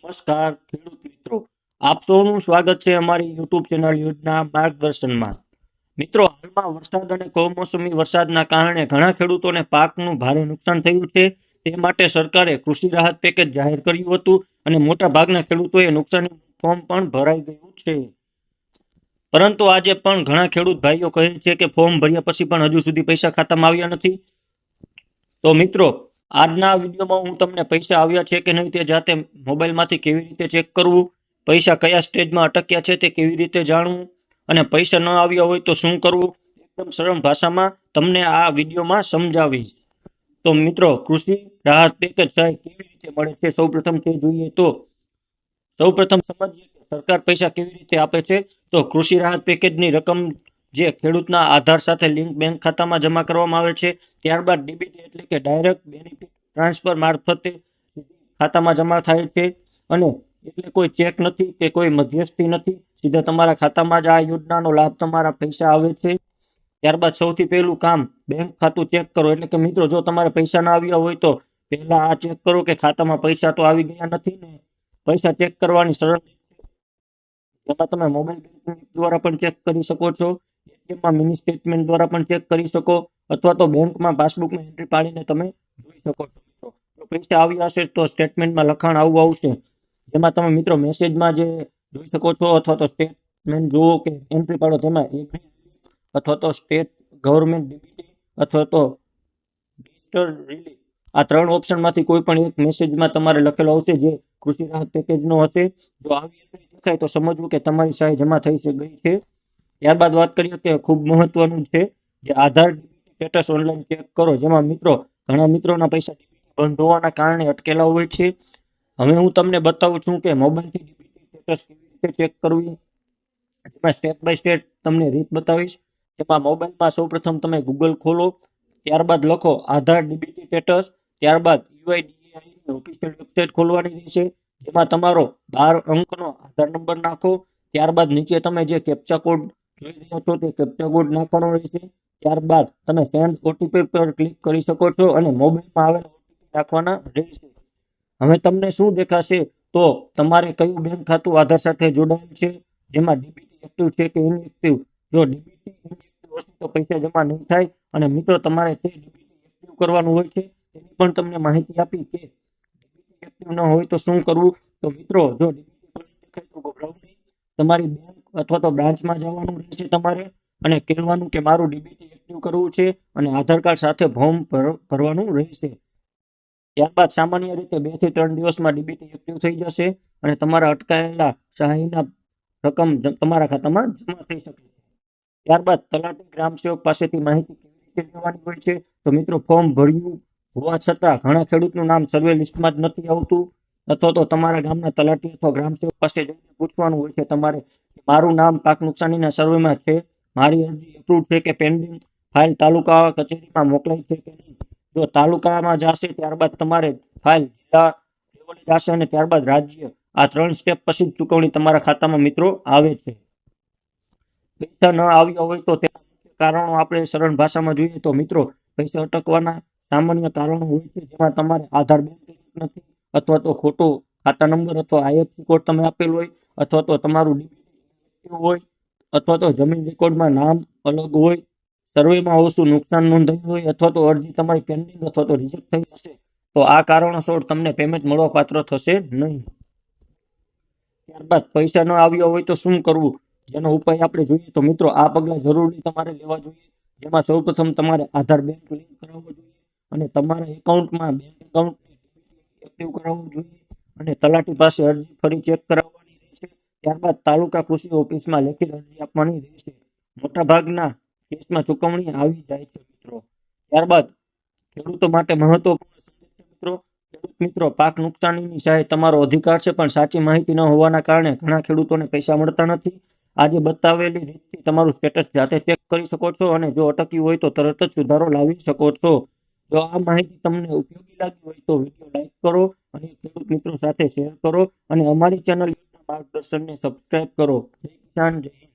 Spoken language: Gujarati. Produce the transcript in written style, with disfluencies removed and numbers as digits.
નમસ્કાર ખેડૂત મિત્રો, આપ સૌનું સ્વાગત છે અમારી યુટ્યુબ ચેનલ યોજના માર્ગદર્શનમાં. મિત્રો, હાલમાં વરસાદ અને કમોસમી વરસાદના કારણે ઘણા ખેડૂતોને પાકનું ભારે નુકસાન થયું છે. તે માટે સરકારે કૃષિ રાહત પેકેજ જાહેર કર્યું હતું અને મોટા ભાગના ખેડૂતોએ નુકસાની ફોર્મ પણ ભરાઈ ગયું છે. પરંતુ આજે પણ ઘણા ખેડૂત ભાઈઓ કહે છે કે ફોર્મ ભર્યા પછી પણ હજુ સુધી પૈસા ખાતામાં આવ્યા નથી. તો મિત્રો, આજના વિડીયોમાં હું તમને પૈસા આવ્યા છે કે નહીં તે જાતે મોબાઈલમાંથી કેવી રીતે ચેક કરવું, પૈસા કયા સ્ટેજમાં અટક્યા છે તે કેવી રીતે જાણવું અને પૈસા ન આવ્યા હોય તો શું કરવું, એકદમ સરળ ભાષામાં તમને આ વિડીયોમાં સમજાવીશ. તો મિત્રો, કૃષિ રાહત પેકેજ સહાય કેવી રીતે મળે છે સૌપ્રથમ તે જોઈએ. તો સૌપ્રથમ સમજીએ કે સરકાર પૈસા કેવી રીતે આપે છે. તો કૃષિ રાહત પેકેજની રકમ જે ખેડૂતના આધાર સાથે લિંક બેંક ખાતામાં જમા કરવામાં આવે છે, ત્યારબાદ ડીબીટી એટલે કે ડાયરેક્ટ બેનિફિટ ટ્રાન્સફર મારફતે ખાતામાં જમા થાય છે. અને એટલે કોઈ ચેક નથી કે કોઈ મધ્યસ્થી નથી, સીધા તમારા ખાતામાં જ આ યોજનાનો લાભ તમારા પૈસા આવે છે. ત્યારબાદ સૌથી પહેલું કામ બેંક ખાતું ચેક કરો. એટલે કે મિત્રો, જો તમારે પૈસા ના આવ્યા હોય તો પહેલા આ ચેક કરો કે ખાતામાં પૈસા તો આવી ગયા નથી ને. પૈસા ચેક કરવાની સરળ જેમાં તમે મોબાઈલ બેન્કિંગ દ્વારા પણ ચેક કરી શકો છો, એટીએમમાં મિની સ્ટેટમેન્ટ દ્વારા પણ ચેક કરી શકો, અથવા તો બેંકમાં પાસબુકમાં એન્ટ્રી પાડીને તમે જોઈ શકો છો. મિત્રો, જો પૈસા આવ્યા હશે તો સ્ટેટમેન્ટમાં લખાણ આવું આવશે, જેમાં તમે મિત્રો મેસેજમાં જે જોઈ શકો છો, અથવા તો સ્ટેટમેન્ટ જુઓ કે એન્ટ્રી પાડો તેમાં એગ્રી અથવા તો સ્ટેટ ગવર્મેન્ટ ડીબીટી અથવા તો ડિસ્ટર રિલીફ, આ ત્રણ ઓપ્શનમાંથી કોઈ પણ એક મેસેજમાં તમારે લખેલો આવશે જે કૃષિ રાહત પેકેજનો હશે. જો આવી એન્ટ્રી દેખાય તો સમજવું કે તમારી સહાય જમા થઈ ગઈ છે. ત્યારબાદ વાત કરીએ કે ખૂબ મહત્વનું છે જે આધાર ડીબીટી સ્ટેટસ ઓનલાઈન ચેક કરો, જેમાં મિત્રો ઘણા મિત્રોના પૈસા ડીબીટી બંધ હોવાના કારણે અટકેલા હોય છે. હવે હું તમને બતાવું છું કે મોબાઈલથી ડીબીટી સ્ટેટસ કેવી રીતે ચેક કરવી, જેમાં સ્ટેપ બાય સ્ટેપ તમને રીત બતાવીશ. જેમાં મોબાઈલમાં સૌપ્રથમ તમે ગૂગલ ખોલો, ત્યારબાદ લખો આધાર ડીબીટી સ્ટેટસ, ત્યારબાદ યુઆઈડીએઆઈની ઓફિશિયલ વેબસાઇટ ખોલવાની રહેશે, જેમાં તમારો 12 અંકનો આધાર નંબર નાખો. ત્યારબાદ નીચે તમે જે કેપ્ચા કોડ જોઈ રહ્યા છો તે કેપ્ચા કોડ નાખવાનો રહેશે. ત્યારબાદ તમે સેન્ડ ઓટીપી પર ક્લિક કરી શકો છો અને મોબાઈલમાં આવેલા ઓટીપી નાખવાના રહેશે. હવે તમને શું દેખાશે તો તમારે કયું બેંક ખાતું આધાર સાથે જોડાયેલ છે, જેમાં ડીબીટી એક્ટિવ છે કે ઇનએક્ટિવ. જો ડીબીટી ઇનએક્ટિવ હશે તો પૈસા જમા નહીં થાય. અને મિત્રો, તમારે તે ડીબીટી એક્ટિવ કરવાનું હોય છે, તેની પણ તમને માહિતી આપી કે ડીબીટી એક્ટિવ ન હોય તો શું કરવું. તો મિત્રો, જો ડીબીટી બંધ દેખાય તો ગભરાવું નહીં, તમારી બેંક અથવા તો બ્રાન્ચમાં જવાનું રહેશે તમારે અને કહેવાનું કે મારું ડીબીટી એક્ટિવ કરવું છે અને આધાર કાર્ડ સાથે ફોર્મ ભરવાનું રહેશે. ત્યારબાદ સામાન્ય રીતે 2 થી 3 દિવસમાં ડીબીટી એક્ટિવ થઈ જશે અને તમારા અટકાયેલા સહાયના રકમ તમારા ખાતામાં જમા થઈ શકે છે. ત્યારબાદ તલાટી ગ્રામ સેવક પાસેથી માહિતી કેવી રીતે લેવાની હોય છે. તો મિત્રો, ફોર્મ ભર્યું હોવા છતાં ઘણા ખેડૂતનું નામ સર્વે લિસ્ટમાં જ નથી આવતું, અથવા તો તમારા ગામના તલાટી અથવા ગ્રામ સેવક પાસે જઈને પૂછવાનું હોય છે તમારે, મારું નામ પાક નુકસાનીના સર્વેમાં છે, મારી અરજી એપ્રુવ છે કે પેન્ડિંગ, ફાઇલ તાલુકા કચેરીમાં મોકલાઈ છે કે નહીં. જો તાલુકામાં જશે ત્યારબાદ તમારે ફાઇલ જિલ્લા લેવલે જશે અને ત્યારબાદ રાજ્ય. આ 3 સ્ટેપ પછી જ ચૂકવણી તમારા ખાતામાં મિત્રો આવે છે. પૈસા ન આવ્યા હોય તો તેના મુખ્ય કારણો આપણે સરળ ભાષામાં જોઈએ તો મિત્રો, પૈસા અટકવાના સામાન્ય કારણો હોય છે, જેમાં તમારે આધાર બેંક લિંક નથી, અથવા તો ખોટો ખાતા નંબર અથવા આઈએફસી કોડ તમે આપેલો હોય, અથવા તો તમારું ડીબીટી હોય, અથવા તો જમીન રેકોર્ડમાં નામ અલગ હોય, સર્વેમાં ઓછું નુકસાન નોંધાયું હોય, અથવા તો અરજી તમારી પેન્ડિંગ અથવા તો રિજેક્ટ થઈ હશે, તો આ કારણોસર તમને પેમેન્ટ મળવા પાત્ર થશે નહીં. ત્યારબાદ પૈસા ન આવ્યા હોય તો શું કરવું, જેનો ઉપાય આપણે જોઈએ. તો મિત્રો, આ પગલાં જરૂરી તમારે લેવા જોઈએ, જેમાં સૌપ્રથમ તમારે આધાર બેંક લિંક કરાવવો જોઈએ અને તમારા એકાઉન્ટમાં બેંક એકાઉન્ટને એક્ટિવ કરાવવું જોઈએ અને તલાટી પાસે અરજી ફરી ચેક કરાવવાની રહેશે. ત્યારબાદ તાલુકા કૃષિ ઓફિસમાં લેખિત અરજી આપવાની રહેશે. મોટાભાગના કેસમાં ચૂકવણી આવી જાય છે મિત્રો. ત્યારબાદ ખેડૂતો માટે મહત્વપૂર્ણ સંદેશ છે મિત્રો. ખેડૂત મિત્રો, પાક નુકસાનીની સહાય તમારો અધિકાર છે, પણ સાચી માહિતી ન હોવાના કારણે ઘણા ખેડૂતોને પૈસા મળતા નથી. આજે બતાવેલી રીતથી તમારું સ્ટેટસ જાતે ચેક કરી શકો છો અને જો અટક્યું હોય તો તરત જ સુધારો લાવી શકો છો. જો આ માહિતી તમને ઉપયોગી લાગી હોય તો વિડીયો લાઈક કરો અને ખેડૂત મિત્રો સાથે શેર કરો અને અમારી ચેનલ માર્ગદર્શનને સબસ્ક્રાઇબ કરો. જય કિસાન, જય હિન્દ.